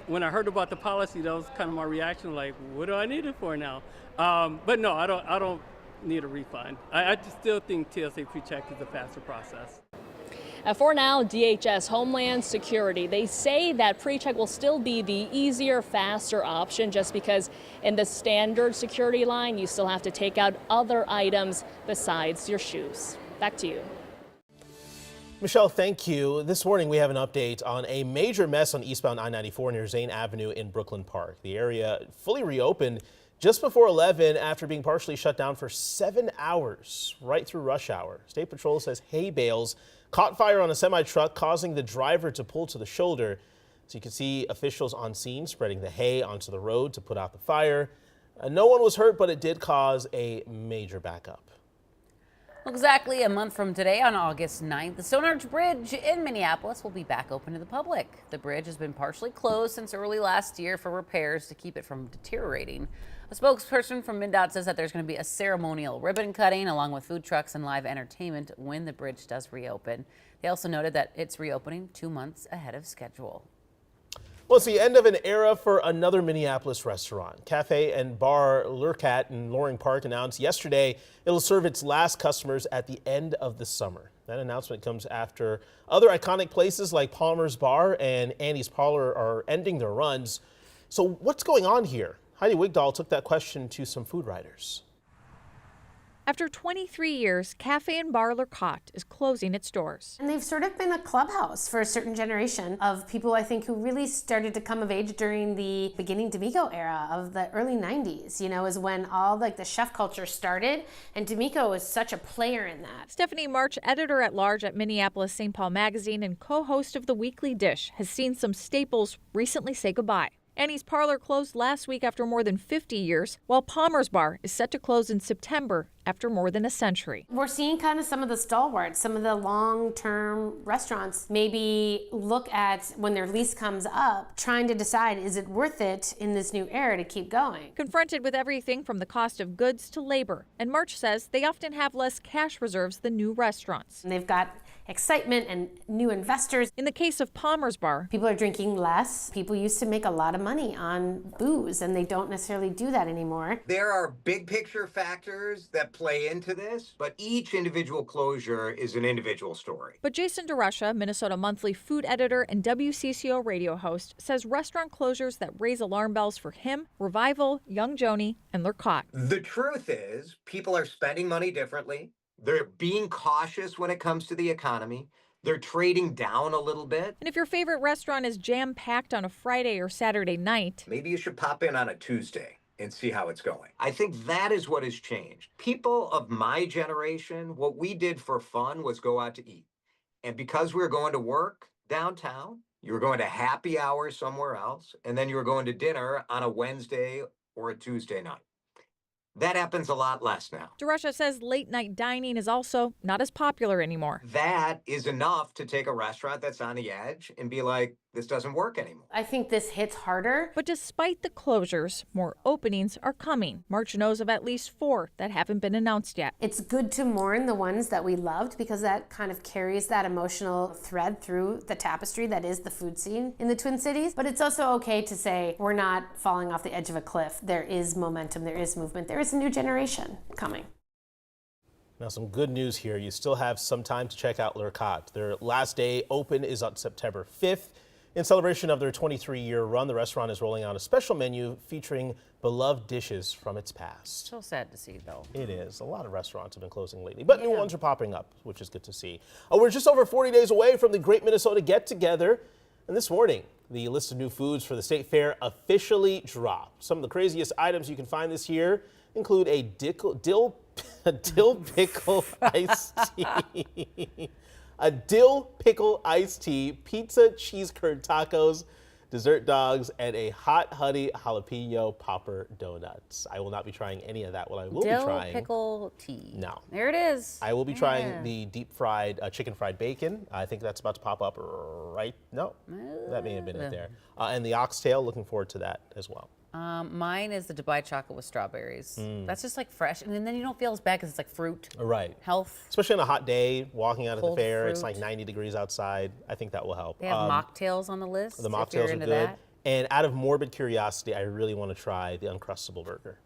when I heard about the policy, that was kind of my reaction, like, what do I need it for now? But no, I don't need a refund. I just still think TSA pre-check is a faster process. For now, DHS Homeland Security, they say that pre-check will still be the easier, faster option just because in the standard security line, you still have to take out other items besides your shoes. Back to you. Michelle, thank you. This morning we have an update on a major mess on eastbound I-94 near Zane Avenue in Brooklyn Park. The area fully reopened just before 11 after being partially shut down for 7 hours right through rush hour. State Patrol says hay bales caught fire on a semi-truck, causing the driver to pull to the shoulder. So you can see officials on scene spreading the hay onto the road to put out the fire. No one was hurt, but it did cause a major backup. Exactly a month from today, on August 9th, the Stone Arch Bridge in Minneapolis will be back open to the public. The bridge has been partially closed since early last year for repairs to keep it from deteriorating. A spokesperson from MnDOT says that there's going to be a ceremonial ribbon cutting along with food trucks and live entertainment when the bridge does reopen. They also noted that it's reopening 2 months ahead of schedule. Well, it's the end of an era for another Minneapolis restaurant. Cafe and Bar Lurkat in Loring Park announced yesterday it'll serve its last customers at the end of the summer. That announcement comes after other iconic places like Palmer's Bar and Annie's Parlor are ending their runs. So what's going on here? Heidi Wigdahl took that question to some food writers. After 23 years, Cafe and Bar Lurkat is closing its doors. And they've sort of been a clubhouse for a certain generation of people, I think, who really started to come of age during the beginning D'Amico era of the early 90s, you know, is when all like the chef culture started, and D'Amico was such a player in that. Stephanie March, editor-at-large at Minneapolis St. Paul Magazine and co-host of The Weekly Dish, has seen some staples recently say goodbye. Annie's Parlor closed last week after more than 50 years, while Palmer's Bar is set to close in September after more than a century. We're seeing kind of some of the stalwarts, some of the long-term restaurants maybe look at when their lease comes up, trying to decide, is it worth it in this new era to keep going? Confronted with everything from the cost of goods to labor, and March says they often have less cash reserves than new restaurants. And they've got excitement and new investors. In the case of Palmer's Bar, people are drinking less. People used to make a lot of money on booze, and they don't necessarily do that anymore. There are big picture factors that play into this, but each individual closure is an individual story. But Jason DeRusha, Minnesota Monthly food editor and WCCO radio host, says restaurant closures that raise alarm bells for him, Revival, Young Joni, and Lurkot. The truth is, people are spending money differently. They're being cautious when it comes to the economy. They're trading down a little bit. And if your favorite restaurant is jam-packed on a Friday or Saturday night, maybe you should pop in on a Tuesday and see how it's going. I think that is what has changed. People of my generation, what we did for fun was go out to eat. And because we were going to work downtown, you were going to happy hour somewhere else, and then you were going to dinner on a Wednesday or a Tuesday night. That happens a lot less now. DeRusha says late-night dining is also not as popular anymore. That is enough to take a restaurant that's on the edge and be like, this doesn't work anymore. I think this hits harder. But despite the closures, more openings are coming. March knows of at least 4 that haven't been announced yet. It's good to mourn the ones that we loved because that kind of carries that emotional thread through the tapestry that is the food scene in the Twin Cities. But it's also okay to say we're not falling off the edge of a cliff. There is momentum, there is movement, there is a new generation coming. Now, some good news here. You still have some time to check out Lurkot. Their last day open is on September 5th. In celebration of their 23-year run, the restaurant is rolling out a special menu featuring beloved dishes from its past. So sad to see, though. It is. A lot of restaurants have been closing lately, but new ones are popping up, which is good to see. We're just over 40 days away from the Great Minnesota Get-Together, and this morning, the list of new foods for the state fair officially dropped. Some of the craziest items you can find this year include a dill pickle iced tea. A dill pickle iced tea, pizza, cheese curd tacos, dessert dogs, and a hot honey jalapeno popper donuts. I will not be trying any of that. What I will be trying. Dill pickle tea. No. There it is. I will be trying the deep fried chicken fried bacon. I think that's about to pop up right. No, that may have been it there. And the oxtail. Looking forward to that as well. Mine is the Dubai chocolate with strawberries. That's just like fresh, and then you don't feel as bad because it's like fruit. Right. Health. Especially on a hot day, walking out at the Cold fair, it's fruit. like 90 degrees outside. I think that will help. They have mocktails on the list. The if mocktails you're are into good. that. And out of morbid curiosity, I really want to try the Uncrustable burger.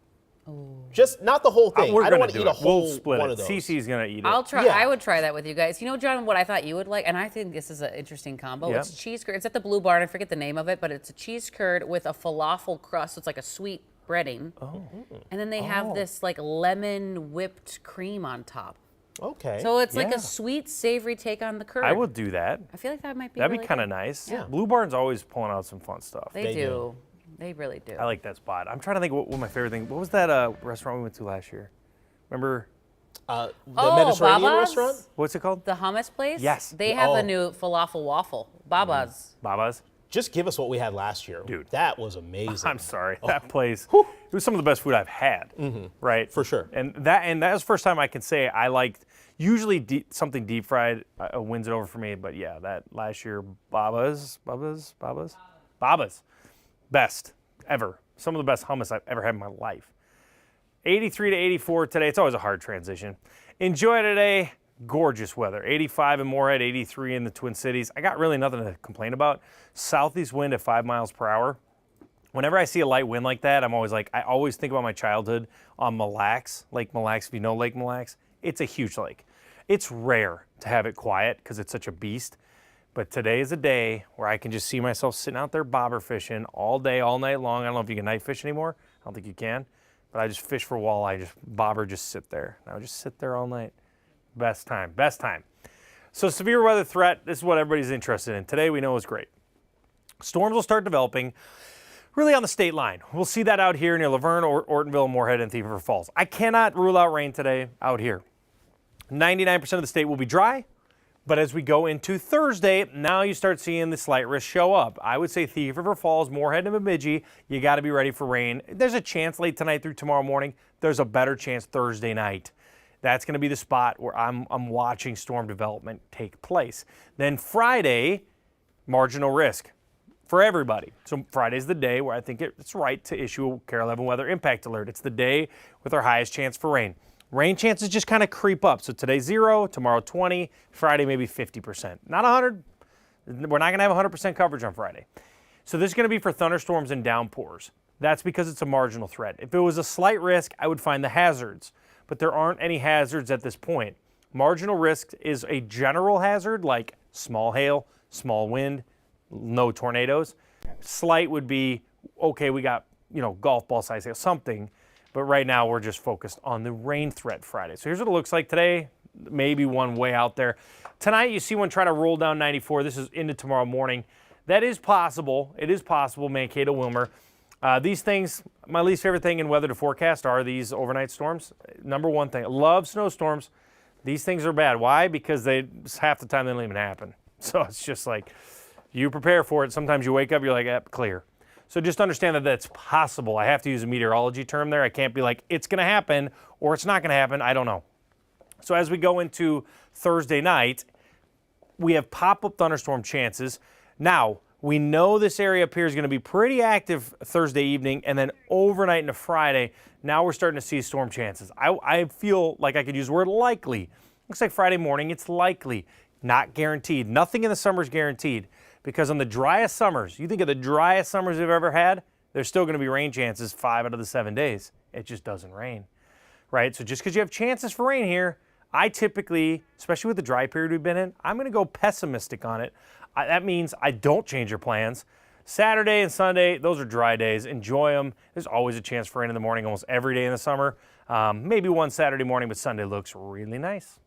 Just not the whole thing. We're I don't gonna want to do eat a it. whole We'll split one it. of those. Cece's gonna eat it. I'll try. Yeah. I would try that with you guys. You know, John, what I thought you would like, and I think this is an interesting combo. Yeah. It's cheese curd. It's at the Blue Barn. I forget the name of it, but it's a cheese curd with a falafel crust. So it's like a sweet breading. Oh. And then they have this like lemon whipped cream on top. Okay. So it's like Yeah. a sweet, savory take on the curd. I would do that. I feel like that might be. That'd really be kind of good. nice. Yeah. Blue Barn's always pulling out some fun stuff. They do. They really do. I like that spot. I'm trying to think what my favorite thing. What was that restaurant we went to last year? Remember? The Mediterranean Baba's? restaurant? What's it called? The hummus place? Yes. They have Oh. a new falafel waffle. Baba's. Baba's? Just give us what we had last year. Dude. That was amazing. I'm sorry. That place, it was some of the best food I've had. Right? For sure. And that was the first time I can say I liked, usually something deep fried wins it over for me. But yeah, that last year, Baba's. Best ever. Some of the best hummus I've ever had in my life. 83 to 84 today. It's always a hard transition. Enjoy today. Gorgeous weather. 85 in Moorhead, 83 in the Twin Cities. I got really nothing to complain about. Southeast wind at 5 miles per hour. Whenever I see a light wind like that, I'm always like, I always think about my childhood on Mille Lacs, Lake Mille Lacs. If you know Lake Mille Lacs, it's a huge lake. It's rare to have it quiet because it's such a beast. But today is a day where I can just see myself sitting out there bobber fishing all day, all night long. I don't know if you can night fish anymore. I don't think you can. But I just fish for walleye, just bobber, just sit there. And I would just sit there all night. Best time, best time. So severe weather threat, this is what everybody's interested in. Today we know is great. Storms will start developing really on the state line. We'll see that out here near Laverne, Ortonville, Moorhead, and Thief River Falls. I cannot rule out rain today out here. 99% of the state will be dry. But as we go into Thursday, now you start seeing the slight risk show up. I would say Thief River Falls, Moorhead, and Bemidji, you got to be ready for rain. There's a chance late tonight through tomorrow morning. There's a better chance Thursday night. That's going to be the spot where I'm watching storm development take place. Then Friday, marginal risk for everybody. So Friday's the day where I think it's right to issue a Care 11 weather impact alert. It's the day with our highest chance for rain. Rain chances just kind of creep up. So today 0, tomorrow 20, Friday maybe 50%. Not 100. We're not going to have 100% coverage on Friday. So this is going to be for thunderstorms and downpours. That's because it's a marginal threat. If it was a slight risk, I would find the hazards, but there aren't any hazards at this point. Marginal risk is a general hazard like small hail, small wind, no tornadoes. Slight would be, okay, we got, golf ball size hail, something, but right now we're just focused on the rain threat Friday. So here's what it looks like today, maybe one way out there. Tonight you see one try to roll down 94. This is into tomorrow morning. That is possible. It is possible, Mankato, Wilmer. These things, my least favorite thing in weather to forecast are these overnight storms. Number one thing, I love snowstorms. These things are bad. Why? Because half the time they don't even happen. So it's just like, you prepare for it. Sometimes you wake up, you're like, clear. So just understand that that's possible. I have to use a meteorology term there. I can't be like, it's going to happen or it's not going to happen. I don't know. So as we go into Thursday night, we have pop-up thunderstorm chances. Now, we know this area up here is going to be pretty active Thursday evening, and then overnight into Friday, now we're starting to see storm chances. I feel like I could use the word likely. Looks like Friday morning, it's likely, not guaranteed. Nothing in the summer is guaranteed, because on the driest summers, you think of the driest summers we've ever had, there's still going to be rain chances 5 out of the 7 days. It just doesn't rain, right? So just because you have chances for rain here, I typically, especially with the dry period we've been in, I'm going to go pessimistic on it. That means I don't change your plans. Saturday and Sunday, those are dry days. Enjoy them. There's always a chance for rain in the morning almost every day in the summer. Maybe one Saturday morning, but Sunday looks really nice.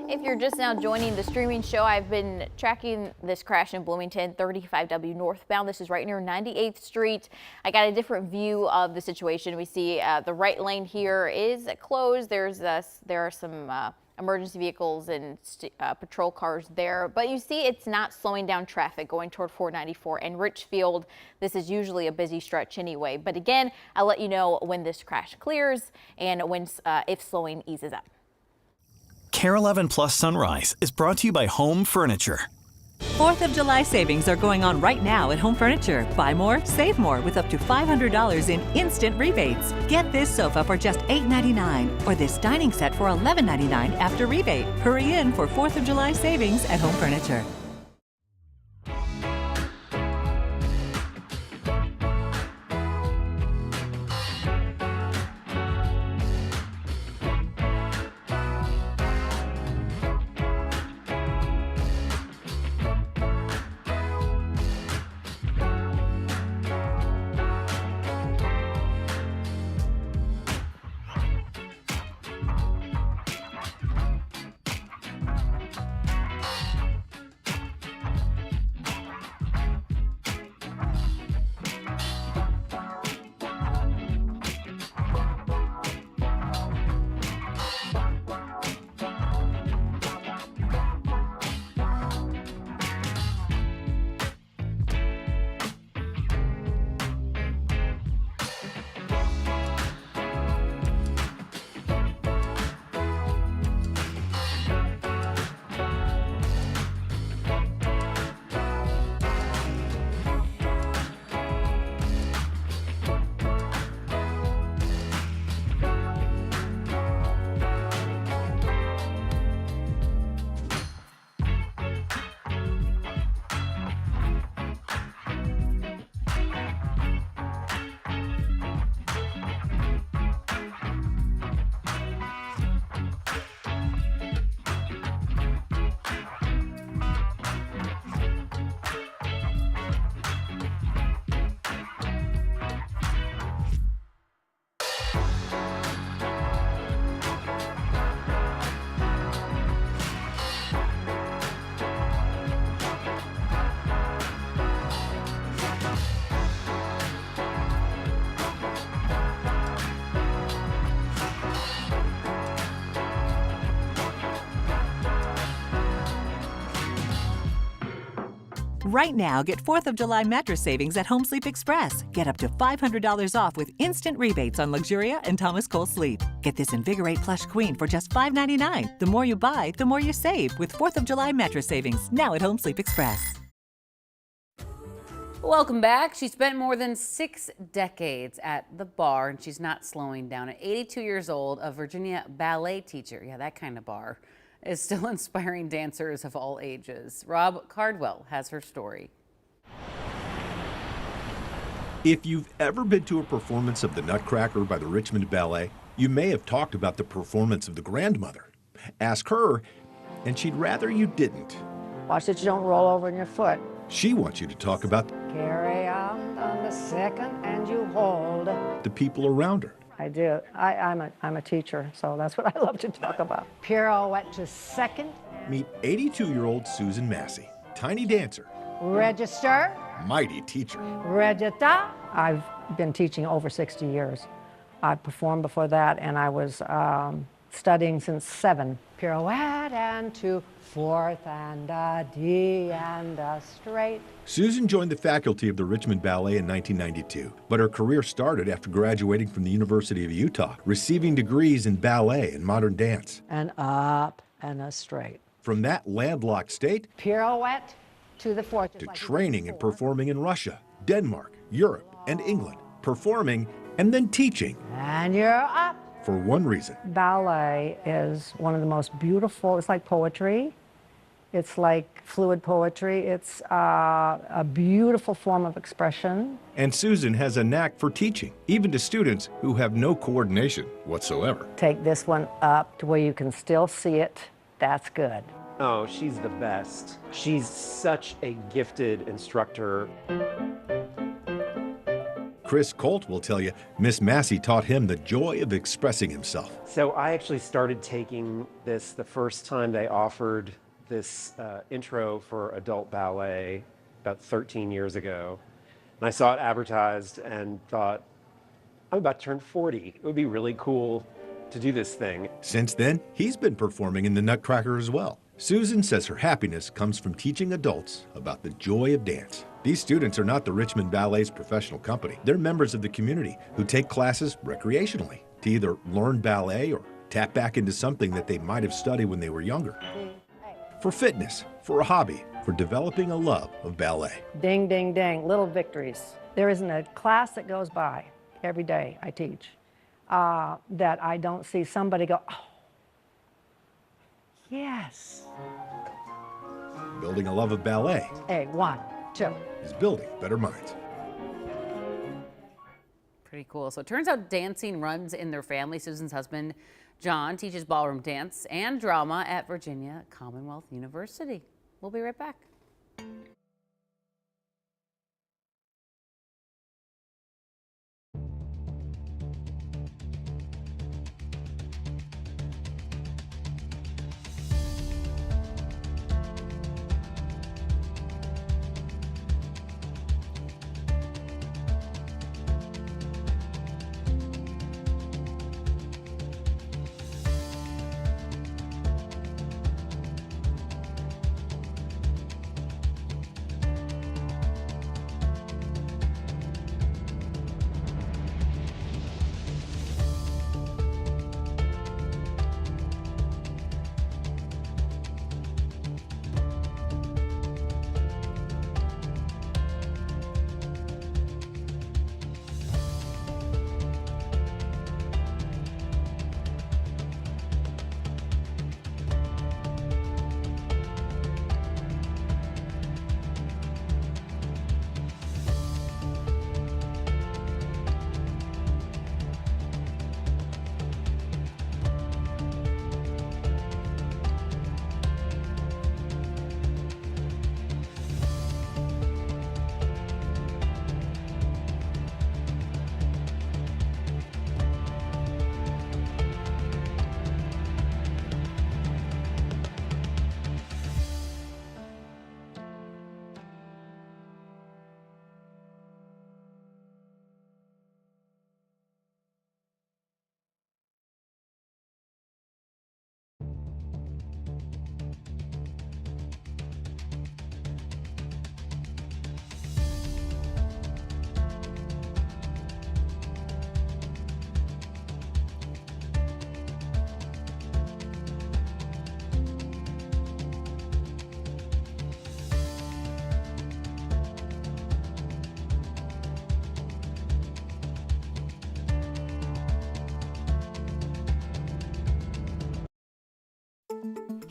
If you're just now joining the streaming show, I've been tracking this crash in Bloomington, 35W northbound. This is right near 98th Street. I got a different view of the situation. We see the right lane here is closed. There are some emergency vehicles and patrol cars there, but you see it's not slowing down traffic going toward 494 and Richfield. This is usually a busy stretch anyway, but again, I'll let you know when this crash clears and when if slowing eases up. KARE 11 Plus Sunrise is brought to you by Home Furniture. 4th of July savings are going on right now at Home Furniture. Buy more, save more with up to $500 in instant rebates. Get this sofa for just $8.99 or this dining set for $11.99 after rebate. Hurry in for 4th of July savings at Home Furniture. Right now, get 4th of July mattress savings at Home Sleep Express. Get up to $500 off with instant rebates on Luxuria and Thomas Cole Sleep. Get this Invigorate Plush Queen for just $5.99. The more you buy, the more you save with 4th of July mattress savings now at Home Sleep Express. Welcome back. She spent more than 6 decades at the bar, and she's not slowing down. At 82 years old, a Virginia ballet teacher, yeah, that kind of bar, is still inspiring dancers of all ages. Rob Cardwell has her story. If you've ever been to a performance of the Nutcracker by the Richmond Ballet, you may have talked about the performance of the grandmother. Ask her, and she'd rather you didn't. Watch that you don't roll over in your foot. She wants you to talk about Carry on the second and you hold. the people around her. I do. I'm a teacher, so that's what I love to talk about. Pirouette to second. Meet 82-year-old Susan Massey, tiny dancer, Register. mighty teacher. Regita. I've been teaching over 60 years. I performed before that, and I was studying since 7. Pirouette and 2, 4th and a D and a straight. Susan joined the faculty of the Richmond Ballet in 1992, but her career started after graduating from the University of Utah, receiving degrees in ballet and modern dance. And up and a straight. From that landlocked state Pirouette to the 4th. to training and performing in Russia, Denmark, Europe, and England, performing and then teaching And you're up. for one reason. Ballet is one of the most beautiful, it's like poetry. It's like fluid poetry. It's a beautiful form of expression. And Susan has a knack for teaching, even to students who have no coordination whatsoever. Take this one up to where you can still see it. That's good. Oh, she's the best. She's such a gifted instructor. Chris Colt will tell you Miss Massey taught him the joy of expressing himself. So I actually started taking this the first time they offered this intro for adult ballet about 13 years ago. And I saw it advertised and thought, I'm about to turn 40. It would be really cool to do this thing. Since then, he's been performing in the Nutcracker as well. Susan says her happiness comes from teaching adults about the joy of dance. These students are not the Richmond Ballet's professional company. They're members of the community who take classes recreationally to either learn ballet or tap back into something that they might have studied when they were younger. For fitness, for a hobby, for developing a love of ballet. Ding, ding, ding, little victories. There isn't a class that goes by every day I teach that I don't see somebody go, oh, yes. Building a love of ballet Hey, 1, 2. is building better minds. Pretty cool. So it turns out dancing runs in their family. Susan's husband, John, teaches ballroom dance and drama at Virginia Commonwealth University. We'll be right back.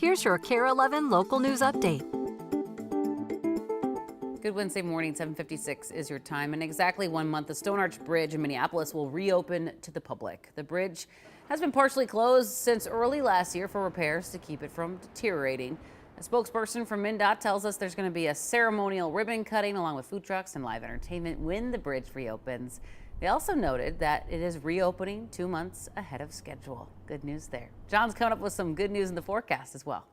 Here's your KARE 11 local news update. Good Wednesday morning, 7:56 is your time. In exactly 1 month, the Stone Arch Bridge in Minneapolis will reopen to the public. The bridge has been partially closed since early last year for repairs to keep it from deteriorating. A spokesperson from MnDOT tells us there's going to be a ceremonial ribbon cutting along with food trucks and live entertainment when the bridge reopens. They also noted that it is reopening 2 months ahead of schedule. Good news there. John's coming up with some good news in the forecast as well.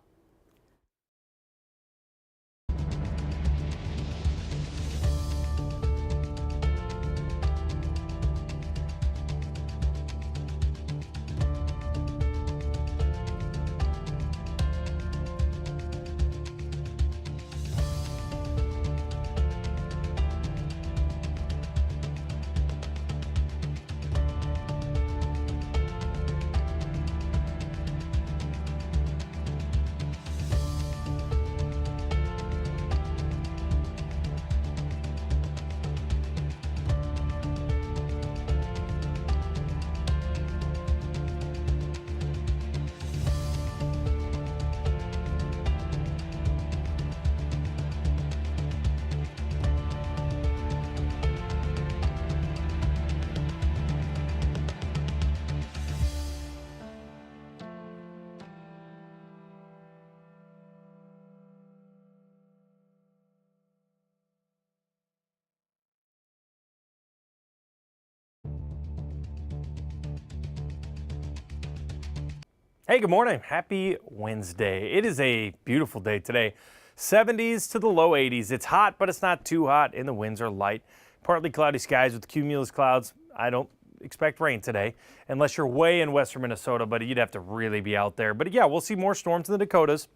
Hey, good morning. Happy Wednesday. It is a beautiful day today. 70s to the low 80s. It's hot, but it's not too hot, and the winds are light. Partly cloudy skies with cumulus clouds. I don't expect rain today, unless you're way in western Minnesota, but you'd have to really be out there. But yeah, we'll see more storms in the Dakotas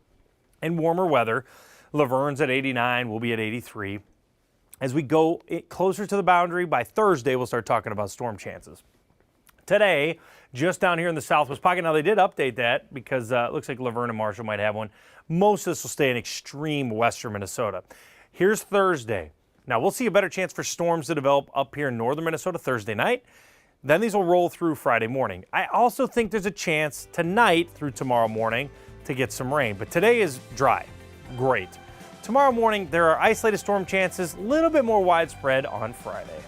and warmer weather. Laverne's at 89. We'll be at 83. As we go closer to the boundary, by Thursday, we'll start talking about storm chances. Today, just down here in the southwest pocket. Now, they did update that because it looks like Laverne and Marshall might have one. Most of this will stay in extreme western Minnesota. Here's Thursday. Now, we'll see a better chance for storms to develop up here in northern Minnesota Thursday night. Then these will roll through Friday morning. I also think there's a chance tonight through tomorrow morning to get some rain. But today is dry. Great. Tomorrow morning, there are isolated storm chances, a little bit more widespread on Friday.